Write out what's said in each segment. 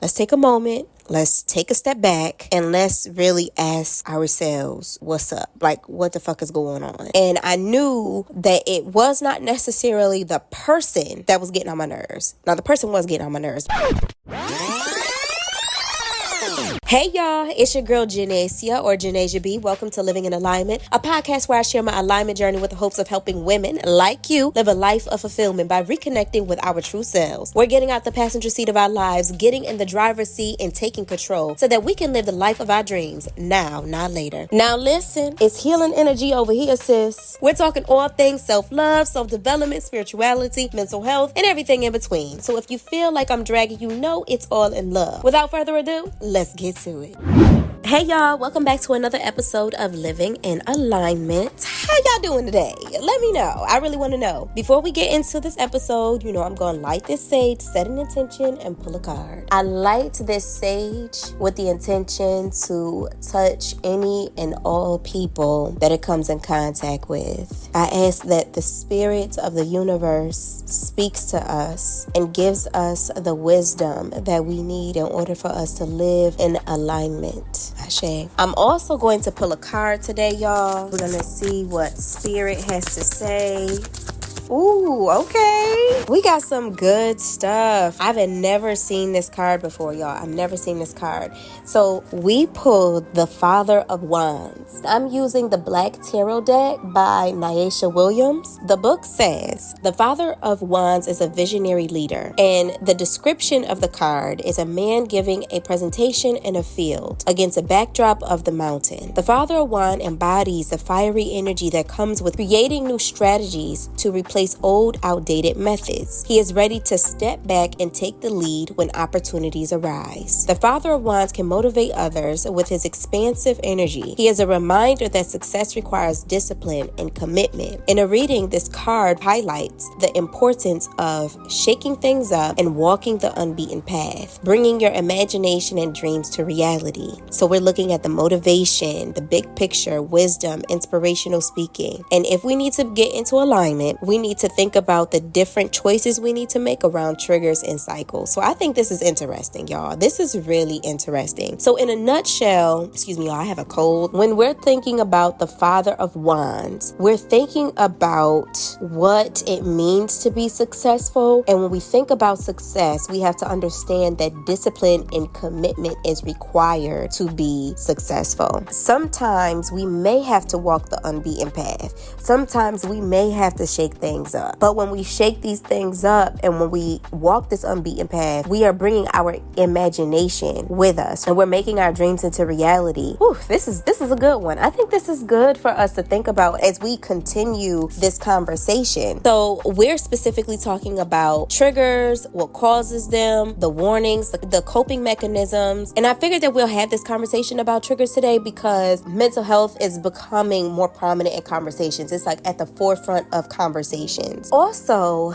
Let's take a moment. Let's take a step back and let's really ask ourselves, what's up? Like, what the fuck is going on? And I knew that it was not necessarily the person that was getting on my nerves. Now, the person was getting on my nerves. Hey y'all, it's your girl JahnaSia or JahnaSia B. Welcome to Living in Alignment, a podcast where I share my alignment journey with the hopes of helping women like you live a life of fulfillment by reconnecting with our true selves. We're getting out the passenger seat of our lives, getting in the driver's seat and taking control so that we can live the life of our dreams now, not later. Now listen, it's healing energy over here, sis. We're talking all things self-love, self-development, spirituality, mental health, and everything in between. So if you feel like I'm dragging you, know it's all in love. Without further ado, let's get to it. Hey y'all, welcome back to another episode of Living in Alignment. How y'all doing today? Let me know. I really want to know. Before we get into this episode, I'm going to light this sage, set an intention, and pull a card. I light this sage with the intention to touch any and all people that it comes in contact with. I ask that the spirit of the universe speaks to us and gives us the wisdom that we need in order for us to live in alignment. Ashe. I'm also going to pull a card today, y'all. We're going to see what Spirit has to say. Ooh, okay. We got some good stuff. I've never seen this card before, y'all. I've never seen this card. So we pulled the Father of Wands. I'm using the Black Tarot deck by Nyesha Williams. The book says, the Father of Wands is a visionary leader. And the description of the card is a man giving a presentation in a field against a backdrop of the mountain. The Father of Wands embodies the fiery energy that comes with creating new strategies to replace old, outdated methods. He is ready to step back and take the lead when opportunities arise. The Father of Wands can motivate others with his expansive energy. He is a reminder that success requires discipline and commitment. In a reading, this card highlights the importance of shaking things up and walking the unbeaten path, bringing your imagination and dreams to reality. So we're looking at the motivation, the big picture, wisdom, inspirational speaking. And if we need to get into alignment, we need to think about the different choices we need to make around triggers and cycles. So I think this is interesting, y'all. This is really interesting. So in a nutshell, excuse me, y'all, I have a cold. When we're thinking about the Father of Wands, we're thinking about what it means to be successful. And when we think about success, we have to understand that discipline and commitment is required to be successful. Sometimes we may have to walk the unbeaten path. Sometimes we may have to shake things up. But when we shake these things up and when we walk this unbeaten path, we are bringing our imagination with us and we're making our dreams into reality. Whew, this is a good one. I think this is good for us to think about as we continue this conversation. So we're specifically talking about triggers, what causes them, the warnings, the coping mechanisms. And I figured that we'll have this conversation about triggers today because mental health is becoming more prominent in conversations. It's like at the forefront of conversations. Also,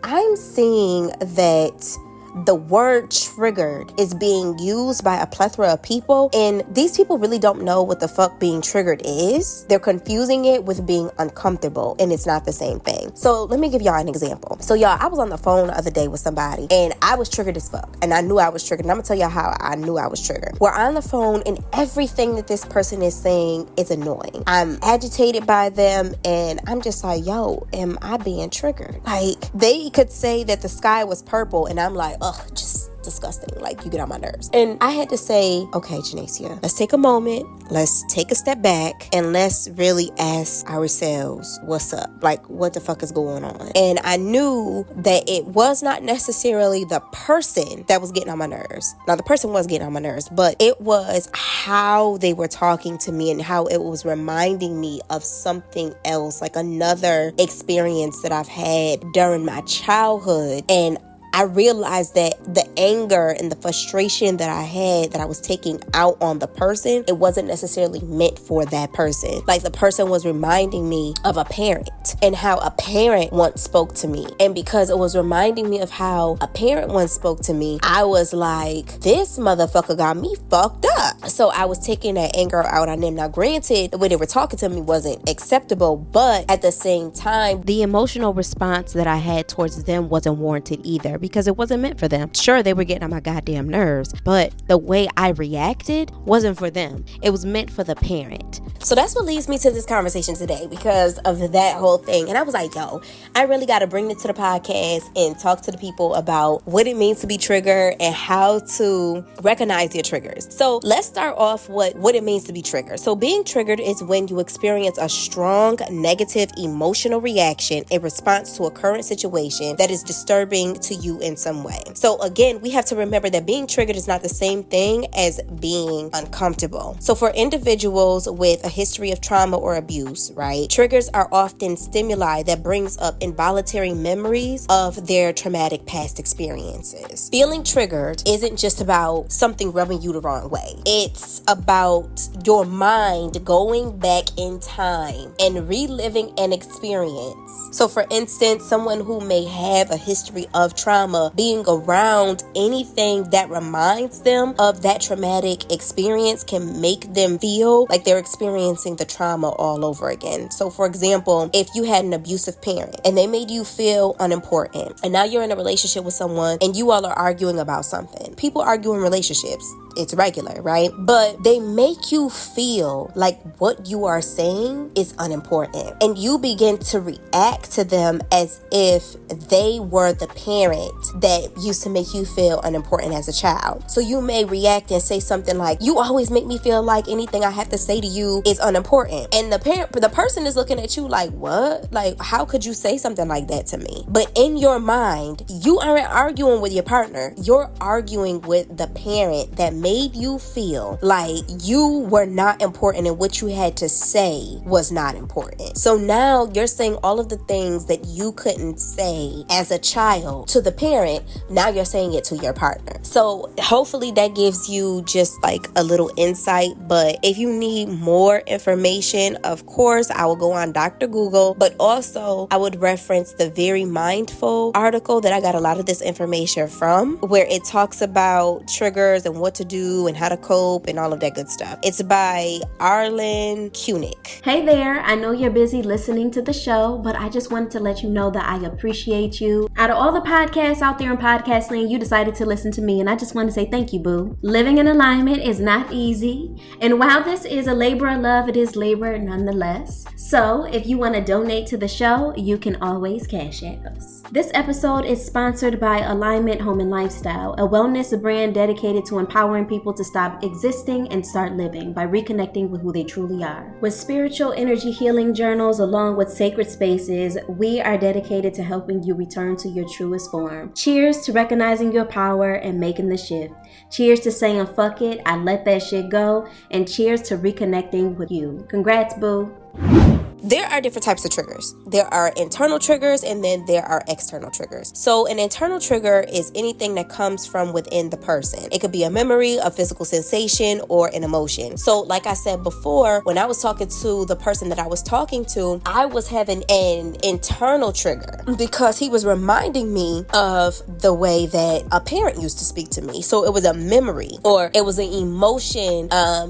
I'm seeing that the word triggered is being used by a plethora of people, and these people really don't know what the fuck being triggered is. They're confusing it with being uncomfortable, and it's not the same thing. So let me give y'all an example. So y'all, I was on the phone the other day with somebody, and I was triggered as fuck, and I knew I was triggered, and I'm gonna tell y'all how I knew I was triggered. We're on the phone, and everything that this person is saying is annoying. I'm agitated by them, and I'm just like, yo, am I being triggered? Like, they could say that the sky was purple, and I'm like, ugh, just disgusting. Like, you get on my nerves. And I had to say, okay, JahnaSia, let's take a moment. Let's take a step back and let's really ask ourselves, what's up? Like, what the fuck is going on? And I knew that it was not necessarily the person that was getting on my nerves. Now, the person was getting on my nerves, but it was how they were talking to me and how it was reminding me of something else, like another experience that I've had during my childhood. And I realized that the anger and the frustration that I had, that I was taking out on the person, it wasn't necessarily meant for that person. Like, the person was reminding me of a parent and how a parent once spoke to me. And because it was reminding me of how a parent once spoke to me, I was like, this motherfucker got me fucked up. So I was taking that anger out on them. Now, granted, the way they were talking to me wasn't acceptable, but at the same time, the emotional response that I had towards them wasn't warranted either, because it wasn't meant for them. Sure, they were getting on my goddamn nerves, but the way I reacted wasn't for them. It was meant for the parent. So that's what leads me to this conversation today, because of that whole thing. And I was like, yo, I really got to bring it to the podcast and talk to the people about what it means to be triggered and how to recognize your triggers. So let's start off with what it means to be triggered. So being triggered is when you experience a strong negative emotional reaction in response to a current situation that is disturbing to you in some way. So again, we have to remember that being triggered is not the same thing as being uncomfortable. So for individuals with a history of trauma or abuse, right, triggers are often stimuli that brings up involuntary memories of their traumatic past experiences. Feeling triggered isn't just about something rubbing you the wrong way. It's about your mind going back in time and reliving an experience. So for instance, someone who may have a history of trauma, being around anything that reminds them of that traumatic experience can make them feel like they're experiencing the trauma all over again. So for example, if you had an abusive parent and they made you feel unimportant, and now you're in a relationship with someone and you all are arguing about something. People argue in relationships. It's regular, right? But they make you feel like what you are saying is unimportant. And you begin to react to them as if they were the parent that used to make you feel unimportant as a child. So you may react and say something like, you always make me feel like anything I have to say to you is unimportant. And the person is looking at you like, what? Like, how could you say something like that to me? But in your mind, you aren't arguing with your partner. You're arguing with the parent that made you feel like you were not important and what you had to say was not important. So now you're saying all of the things that you couldn't say as a child to the parent. Now you're saying it to your partner. So hopefully that gives you just like a little insight. But if you need more information, of course, I will go on Dr. Google, but also I would reference the Very Mindful article that I got a lot of this information from, where it talks about triggers and what to do and how to cope and all of that good stuff. It's by Arlen Kunick. Hey there, I know you're busy listening to the show, but I just wanted to let you know that I appreciate you. Out of all the podcasts out there in podcast land, you decided to listen to me, and I just want to say thank you, boo. Living in alignment is not easy, and while this is a labor of love, it is labor nonetheless. So if you want to donate to the show, you can always cash app us. This episode is sponsored by Alignment Home and Lifestyle, a wellness brand dedicated to empowering people to stop existing and start living by reconnecting with who they truly are. With spiritual energy healing journals along with sacred spaces, we are dedicated to helping you return to your truest form. Cheers to recognizing your power and making the shift. Cheers to saying fuck it, I let that shit go, and cheers to reconnecting with you. Congrats, boo. There are different types of triggers. There are internal triggers and then there are external triggers. So an internal trigger is anything that comes from within the person. It could be a memory, a physical sensation, or an emotion. So like I said before, when I was talking to the person that I was talking to, I was having an internal trigger because he was reminding me of the way that a parent used to speak to me. So it was a memory, or it was an emotion.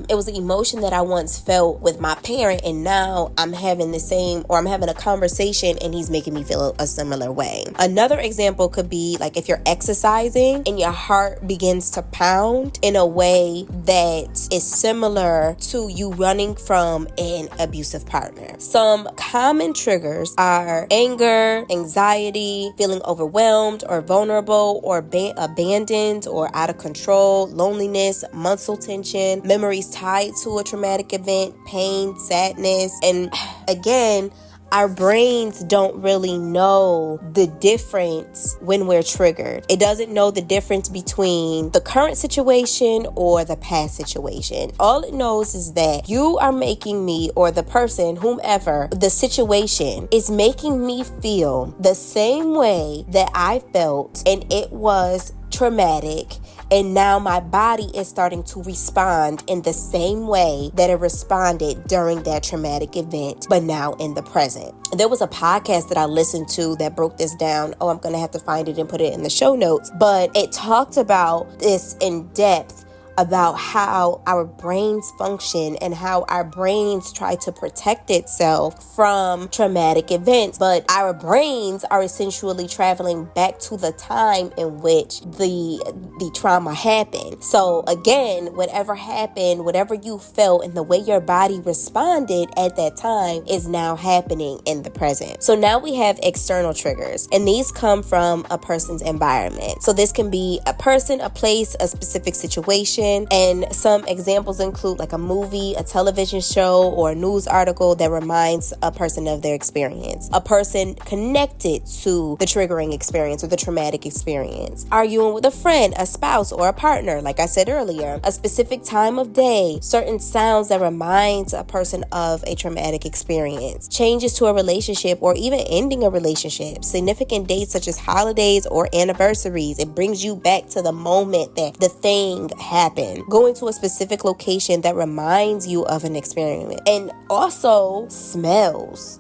It was an emotion that I once felt with my parent, and now I'm having a conversation and he's making me feel a similar way. Another example could be like if you're exercising and your heart begins to pound in a way that is similar to you running from an abusive partner. Some common triggers are anger, anxiety, feeling overwhelmed or vulnerable or abandoned or out of control, loneliness, muscle tension, memories tied to a traumatic event, pain, sadness, and again, our brains don't really know the difference when we're triggered. It doesn't know the difference between the current situation or the past situation. All it knows is that you are making me, or the person, whomever, the situation is making me feel the same way that I felt, and it was traumatic, and now my body is starting to respond in the same way that it responded during that traumatic event, but now in the present. There was a podcast that I listened to that broke this down. I'm going to have to find it and put it in the show notes, but it talked about this in depth about how our brains function and how our brains try to protect itself from traumatic events. But our brains are essentially traveling back to the time in which the trauma happened. So again, whatever happened, whatever you felt, and the way your body responded at that time is now happening in the present. So now we have external triggers, and these come from a person's environment. So this can be a person, a place, a specific situation, and some examples include like a movie, a television show, or a news article that reminds a person of their experience. A person connected to the triggering experience or the traumatic experience. Arguing with a friend, a spouse, or a partner, like I said earlier. A specific time of day, certain sounds that reminds a person of a traumatic experience. Changes to a relationship or even ending a relationship. Significant dates such as holidays or anniversaries. It brings you back to the moment that the thing happened. Going to a specific location that reminds you of an experience. And also smells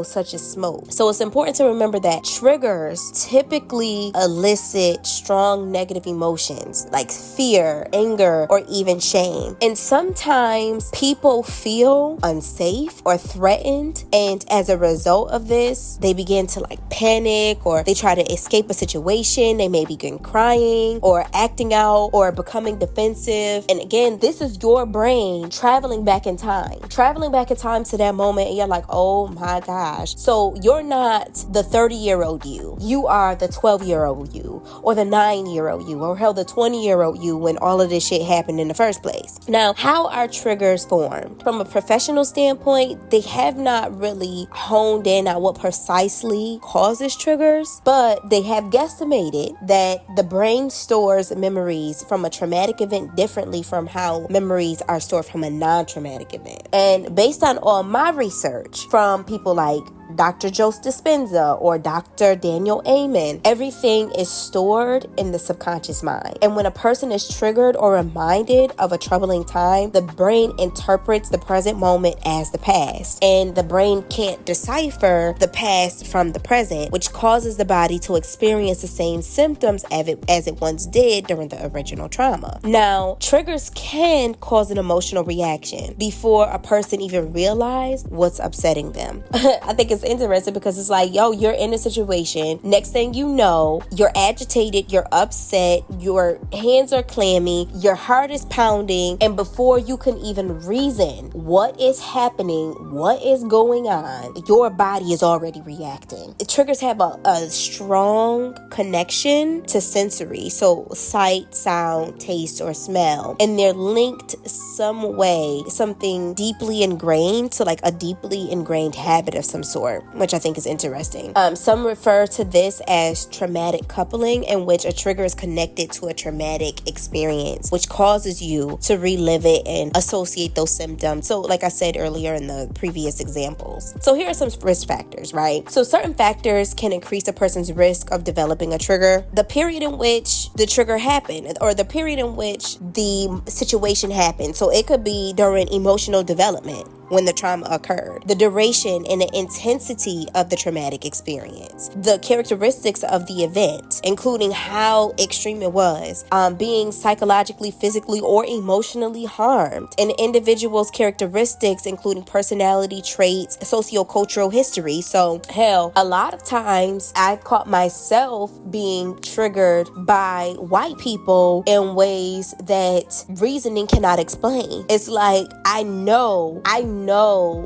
such as smoke. So it's important to remember that triggers typically elicit strong negative emotions like fear, anger, or even shame. And sometimes people feel unsafe or threatened, and as a result of this, they begin to like panic, or they try to escape a situation. They may begin crying or acting out or becoming defensive. And again, this is your brain traveling back in time to that moment, and you're like, oh my gosh. So you're not the 30-year-old you. You are the 12-year-old you, or the 9-year-old you, or hell, the 20-year-old you when all of this shit happened in the first place. Now, how are triggers formed? From a professional standpoint, they have not really honed in on what precisely causes triggers, but they have guesstimated that the brain stores memories from a traumatic event differently from how memories are stored from a non-traumatic event. And based on all my research from people like Dr. Joe Dispenza or Dr. Daniel Amen, everything is stored in the subconscious mind. And when a person is triggered or reminded of a troubling time, the brain interprets the present moment as the past. And the brain can't decipher the past from the present, which causes the body to experience the same symptoms as it once did during the original trauma. Now, triggers can cause an emotional reaction before a person even realizes what's upsetting them. I think it's interesting because it's like, yo, you're in a situation. Next thing you know, you're agitated, you're upset, your hands are clammy, your heart is pounding, and before you can even reason what is happening, what is going on, your body is already reacting. The triggers have a strong connection to sensory, so sight, sound, taste, or smell, and they're linked some way, something deeply ingrained to like a deeply ingrained habit of some sort, which I think is interesting. Some refer to this as traumatic coupling, in which a trigger is connected to a traumatic experience, which causes you to relive it and associate those symptoms. So like I said earlier in the previous examples. So here are some risk factors, right? So certain factors can increase a person's risk of developing a trigger. The period in which the trigger happened, or the period in which the situation happened. So it could be during emotional development when the trauma occurred, the duration and the intensity of the traumatic experience, the characteristics of the event, including how extreme it was, being psychologically, physically, or emotionally harmed, an individual's characteristics, including personality traits, sociocultural history. So, hell, a lot of times I caught myself being triggered by white people in ways that reasoning cannot explain. It's like, I know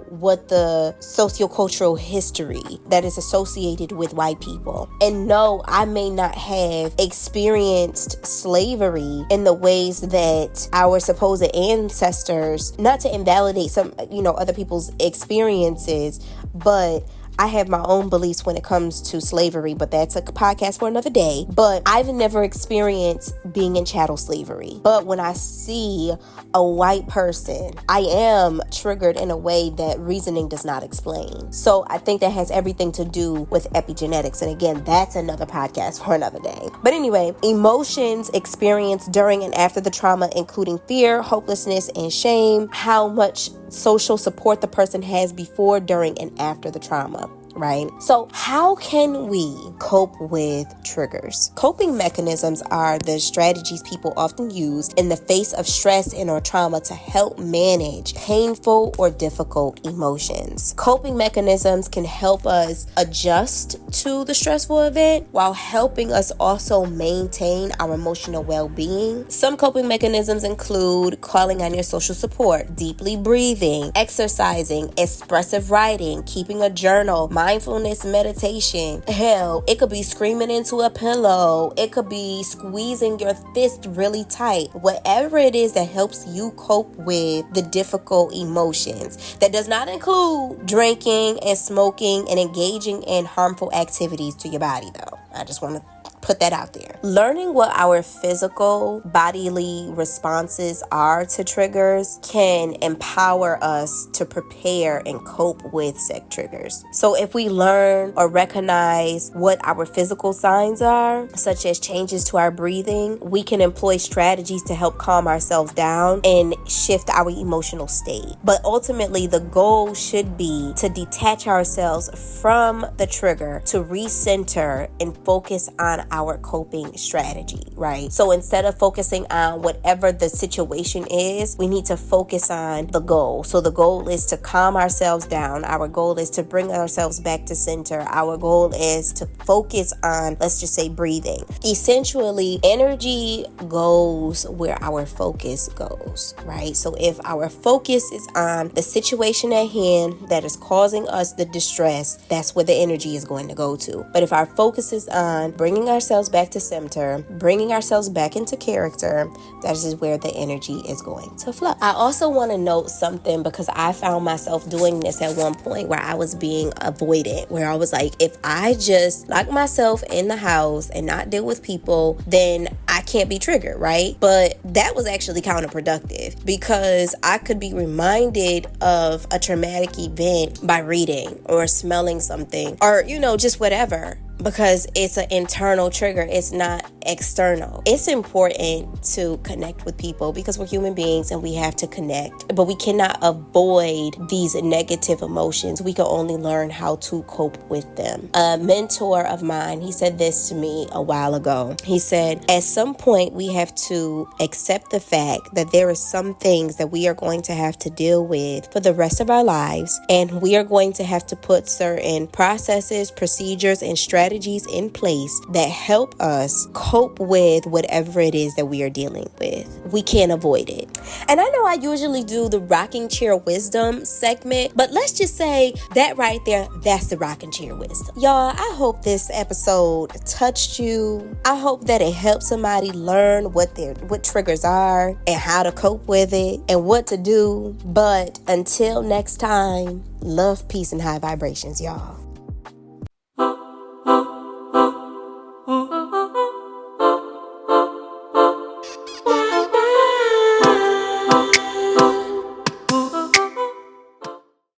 what the sociocultural history that is associated with white people. And no, I may not have experienced slavery in the ways that our supposed ancestors, not to invalidate some, other people's experiences, but I have my own beliefs when it comes to slavery, but that's a podcast for another day. But I've never experienced being in chattel slavery. But when I see a white person, I am triggered in a way that reasoning does not explain. So I think that has everything to do with epigenetics. And again, that's another podcast for another day. But anyway, emotions experienced during and after the trauma, including fear, hopelessness, and shame, how much social support the person has before, during, and after the trauma. right? So how can we cope with triggers? Coping mechanisms are the strategies people often use in the face of stress and or trauma to help manage painful or difficult emotions. Coping mechanisms can help us adjust to the stressful event while helping us also maintain our emotional well-being. Some coping mechanisms include calling on your social support, deeply breathing, exercising, expressive writing, keeping a journal, mindfulness meditation. Hell, it could be screaming into a pillow. It could be squeezing your fist really tight. Whatever it is that helps you cope with the difficult emotions. That does not include drinking and smoking and engaging in harmful activities to your body, though. I just want to put that out there. Learning what our physical bodily responses are to triggers can empower us to prepare and cope with said triggers. So if we learn or recognize what our physical signs are, such as changes to our breathing, we can employ strategies to help calm ourselves down and shift our emotional state. But ultimately, the goal should be to detach ourselves from the trigger, to recenter and focus on our coping strategy, right? So instead of focusing on whatever the situation is, we need to focus on the goal. So the goal is to calm ourselves down. Our goal is to bring ourselves back to center. Our goal is to focus on, let's just say, breathing. Essentially, energy goes where our focus goes, right? So if our focus is on the situation at hand that is causing us the distress, that's where the energy is going to go to. But if our focus is on bringing ourselves back to center, bringing ourselves back into character, that is where the energy is going to flow. I also want to note something, because I found myself doing this at one point where I was being avoidant, where I was like, if I just lock myself in the house and not deal with people, then I can't be triggered, right? But that was actually counterproductive, because I could be reminded of a traumatic event by reading or smelling something, or, just whatever. Because it's an internal trigger, it's not external. It's important to connect with people because we're human beings and we have to connect, but we cannot avoid these negative emotions. We can only learn how to cope with them. A mentor of mine, he said this to me a while ago. He said, at some point we have to accept the fact that there are some things that we are going to have to deal with for the rest of our lives, and we are going to have to put certain processes, procedures, and strategies in place that help us cope with whatever it is that we are dealing with. We can't avoid it. And I know I usually do the rocking chair wisdom segment, but let's just say that right there, that's the rocking chair wisdom. Y'all, I hope this episode touched you. I hope that it helps somebody learn what triggers are and how to cope with it and what to do. But until next time, love, peace, and high vibrations, y'all.